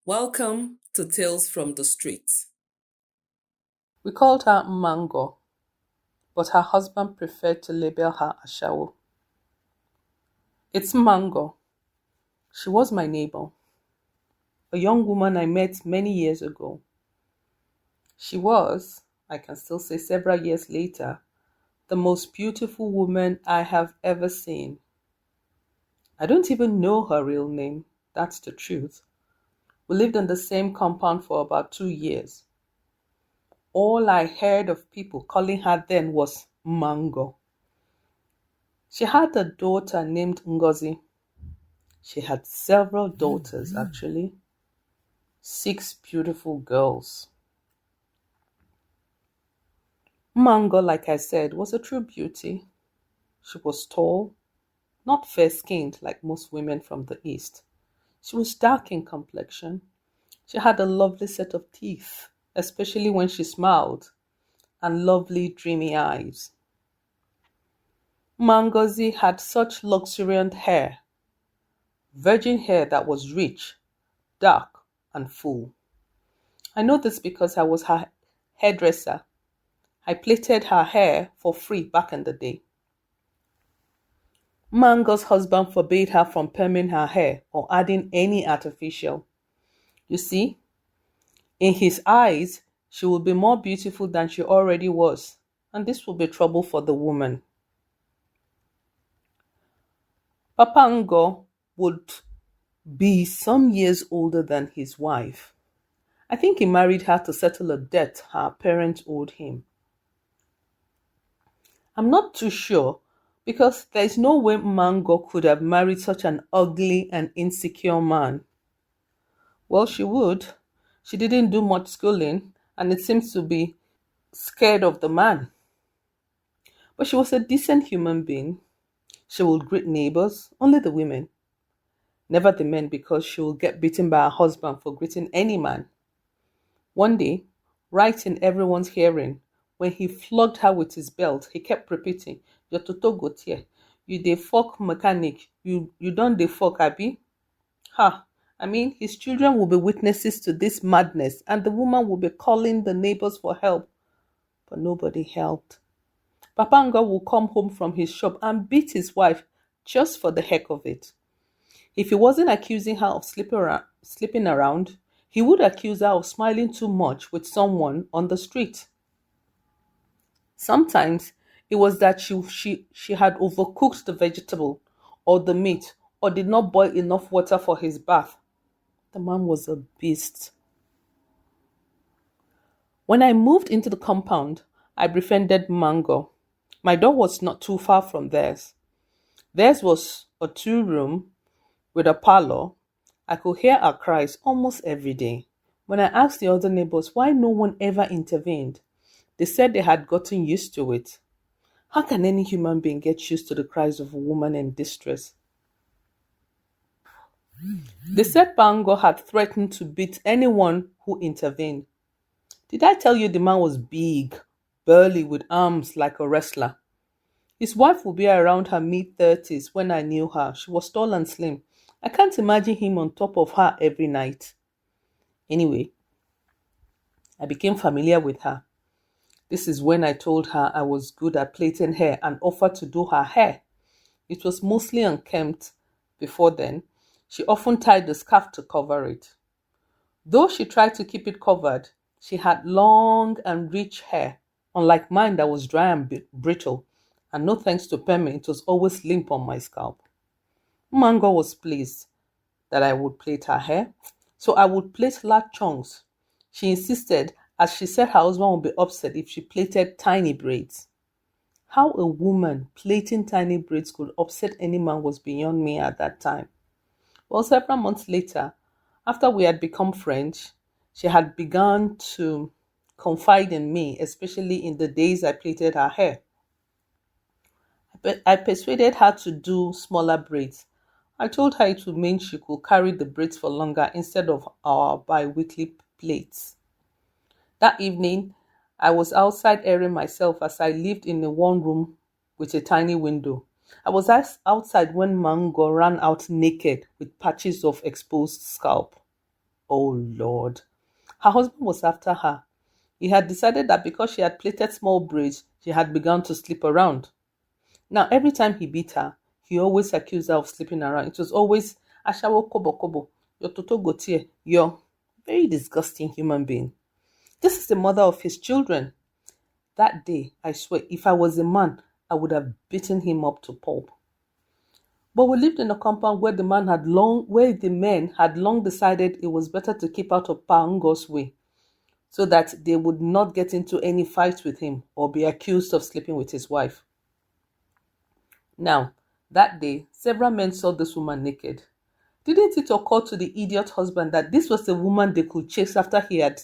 Welcome to Tales from the Streets. We called her Mma Ngo, but her husband preferred to label her ashawo. It's Mma Ngo. She was my neighbor, a young woman I met many years ago. She was, I can still say several years later, the most beautiful woman I have ever seen. I don't even know her real name, that's the truth. We lived in the same compound for about 2 years. All I heard of people calling her then was Mma Ngo. She had a daughter named Ngozi. She had several daughters, actually, 6 beautiful girls. Mma Ngo, like I said, was a true beauty. She was tall, not fair-skinned like most women from the East. She was dark in complexion. She had a lovely set of teeth, especially when she smiled, and lovely dreamy eyes. Mma Ngozi had such luxuriant hair, virgin hair that was rich, dark, and full. I know this because I was her hairdresser. I plaited her hair for free back in the day. Mma Ngo's husband forbade her from perming her hair or adding any artificial. You see, in his eyes, she would be more beautiful than she already was, and this would be trouble for the woman. Papa Ngo would be some years older than his wife. I think he married her to settle a debt her parents owed him. I'm not too sure because there is no way Mma Ngo could have married such an ugly and insecure man. Well, she would. She didn't do much schooling and it seems to be scared of the man. But she was a decent human being. She would greet neighbors, only the women, never the men because she would get beaten by her husband for greeting any man. One day, right in everyone's hearing, when he flogged her with his belt, he kept repeating, "Your toto got here. You dey fuck mechanic. You don't dey fuck, abi?" Ha! I mean, his children will be witnesses to this madness, and the woman will be calling the neighbors for help. But nobody helped. Papa Ngo will come home from his shop and beat his wife just for the heck of it. If he wasn't accusing her of sleeping around, he would accuse her of smiling too much with someone on the street. Sometimes it was that she had overcooked the vegetable or the meat or did not boil enough water for his bath. The man was a beast. When I moved into the compound, I befriended Mma Ngo. My door was not too far from theirs. Theirs was a two-room with a parlor. I could hear her cries almost every day. When I asked the other neighbors why no one ever intervened, they said they had gotten used to it. How can any human being get used to the cries of a woman in distress? They said Pango had threatened to beat anyone who intervened. Did I tell you the man was big, burly, with arms like a wrestler? His wife would be around her mid-30s when I knew her. She was tall and slim. I can't imagine him on top of her every night. Anyway, I became familiar with her. This is when I told her I was good at plaiting hair and offered to do her hair. It was mostly unkempt before then. She often tied the scarf to cover it. Though she tried to keep it covered, she had long and rich hair, unlike mine that was dry and brittle, and no thanks to perming, it was always limp on my scalp. Mma Ngo was pleased that I would plait her hair, so I would plait large chunks. She insisted, as she said her husband would be upset if she plaited tiny braids. How a woman plaiting tiny braids could upset any man was beyond me at that time. Well, several months later, after we had become friends, she had begun to confide in me, especially in the days I plaited her hair. I persuaded her to do smaller braids. I told her it would mean she could carry the braids for longer instead of our bi-weekly plaits. That evening, I was outside airing myself as I lived in a one room with a tiny window. I was outside when Mma Ngo ran out naked with patches of exposed scalp. Oh Lord. Her husband was after her. He had decided that because she had plaited small braids, she had begun to sleep around. Now, every time he beat her, he always accused her of sleeping around. It was always ashawo kobo kobo, your toto gotie, your very disgusting human being. This is the mother of his children. That day, I swear, if I was a man, I would have beaten him up to pulp. But we lived in a compound where the men had long decided it was better to keep out of Mma Ngo's way, so that they would not get into any fights with him or be accused of sleeping with his wife. Now, that day, several men saw this woman naked. Didn't it occur to the idiot husband that this was the woman they could chase after he had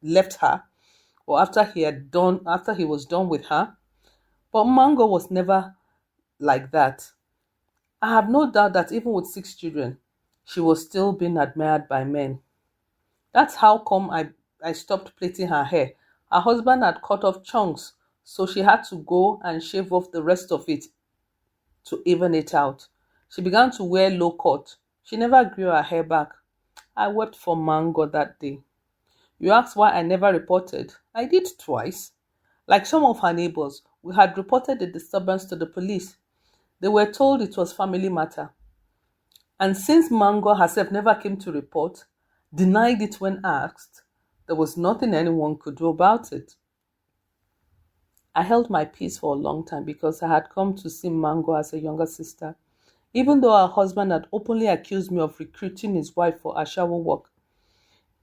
left her, or after he was done with her? But Mma Ngo was never like that. I have no doubt that even with 6 children, she was still being admired by men. That's how come I stopped plaiting her hair. Her husband had cut off chunks, so she had to go and shave off the rest of it to even it out. She began to wear low cut. She never grew her hair back. I wept for Mma Ngo that day. You asked why I never reported. I did twice. Like some of her neighbors, we had reported the disturbance to the police. They were told it was family matter. And since Mma Ngo herself never came to report, denied it when asked, there was nothing anyone could do about it. I held my peace for a long time because I had come to see Mma Ngo as a younger sister, even though her husband had openly accused me of recruiting his wife for ashawo work.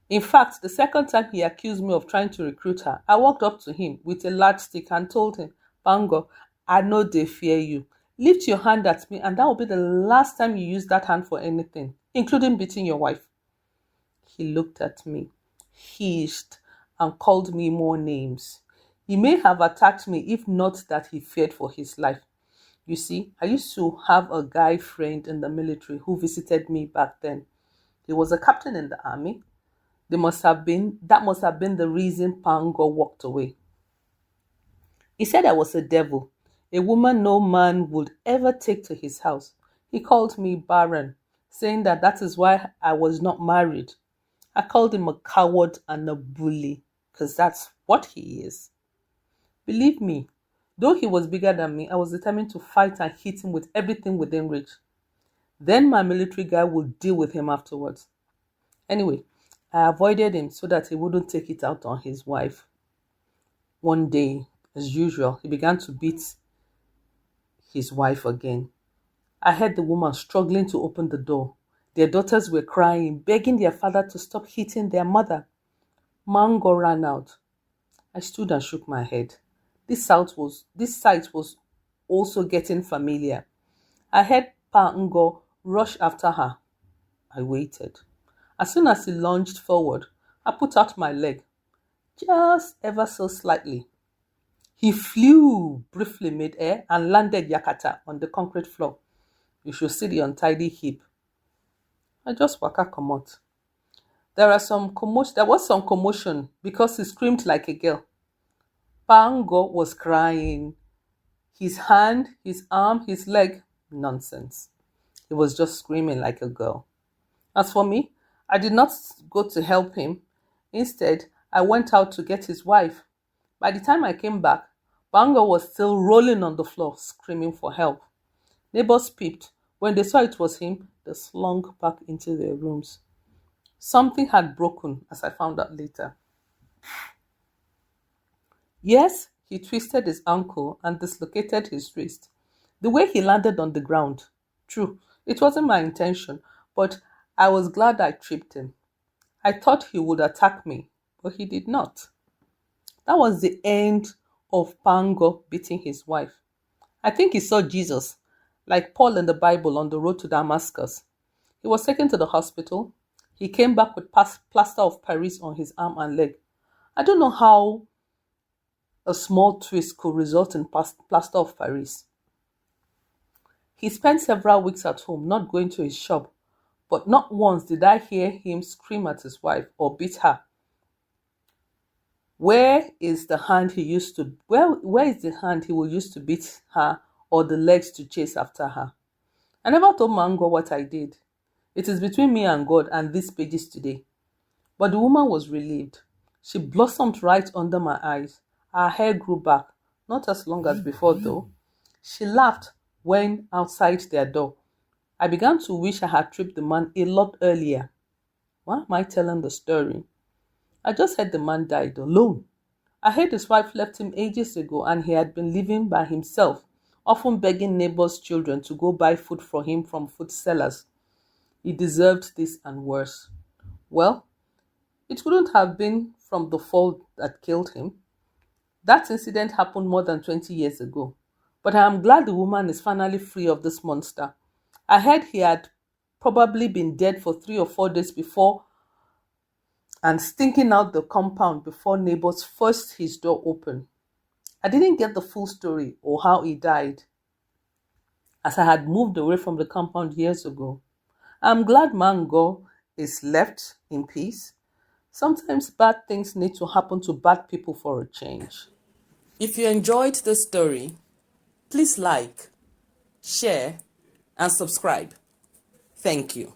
In fact, the second time he accused me of trying to recruit her, I walked up to him with a large stick and told him, Mma Ngo, I know they fear you. Lift your hand at me and that will be the last time you use that hand for anything, including beating your wife. He looked at me, hissed, and called me more names. He may have attacked me if not that he feared for his life. You see, I used to have a guy friend in the military who visited me back then. He was a captain in the army. That must have been the reason Mma Ngo walked away. He said I was a devil, a woman no man would ever take to his house. He called me barren, saying that is why I was not married. I called him a coward and a bully, because that's what he is. Believe me, though he was bigger than me, I was determined to fight and hit him with everything within reach. Then my military guy would deal with him afterwards. Anyway, I avoided him so that he wouldn't take it out on his wife. One day, as usual, he began to beat his wife again. I heard the woman struggling to open the door. Their daughters were crying, begging their father to stop hitting their mother. Mma Ngo ran out. I stood and shook my head. This sight was also getting familiar. I heard Mma Ngo rush after her. I waited. As soon as he lunged forward, I put out my leg, just ever so slightly. He flew briefly mid-air and landed yakata on the concrete floor. You should see the untidy heap. I just waka comot. There was some commotion because he screamed like a girl. Mma Ngo was crying. His hand, his arm, his leg, nonsense. He was just screaming like a girl. As for me, I did not go to help him. Instead, I went out to get his wife. By the time I came back, Mma Ngo was still rolling on the floor, screaming for help. Neighbors peeped. When they saw it was him, they slunk back into their rooms. Something had broken, as I found out later. Yes, he twisted his ankle and dislocated his wrist. The way he landed on the ground. True, it wasn't my intention, but I was glad I tripped him. I thought he would attack me, but he did not. That was the end of Mma Ngo beating his wife. I think he saw Jesus, like Paul in the Bible on the road to Damascus. He was taken to the hospital. He came back with plaster of Paris on his arm and leg. I don't know how a small twist could result in plaster of Paris. He spent several weeks at home, not going to his shop, but not once did I hear him scream at his wife or beat her. Where is the hand he used to where is the hand he will use to beat her or the legs to chase after her? I never told Mma Ngo what I did. It is between me and God and these pages today. But the woman was relieved. She blossomed right under my eyes. Her hair grew back, not as long as before though. She laughed when outside their door. I began to wish I had tripped the man a lot earlier. Why am I telling the story? I just heard the man died alone. I heard his wife left him ages ago and he had been living by himself, often begging neighbors' children to go buy food for him from food sellers. He deserved this and worse. Well, it couldn't have been from the fall that killed him. That incident happened more than 20 years ago. But I am glad the woman is finally free of this monster. I heard he had probably been dead for 3 or 4 days before and stinking out the compound before neighbors forced his door open. I didn't get the full story or how he died, as I had moved away from the compound years ago. I'm glad Mma Ngo is left in peace. Sometimes bad things need to happen to bad people for a change. If you enjoyed this story, please like, share, and subscribe. Thank you.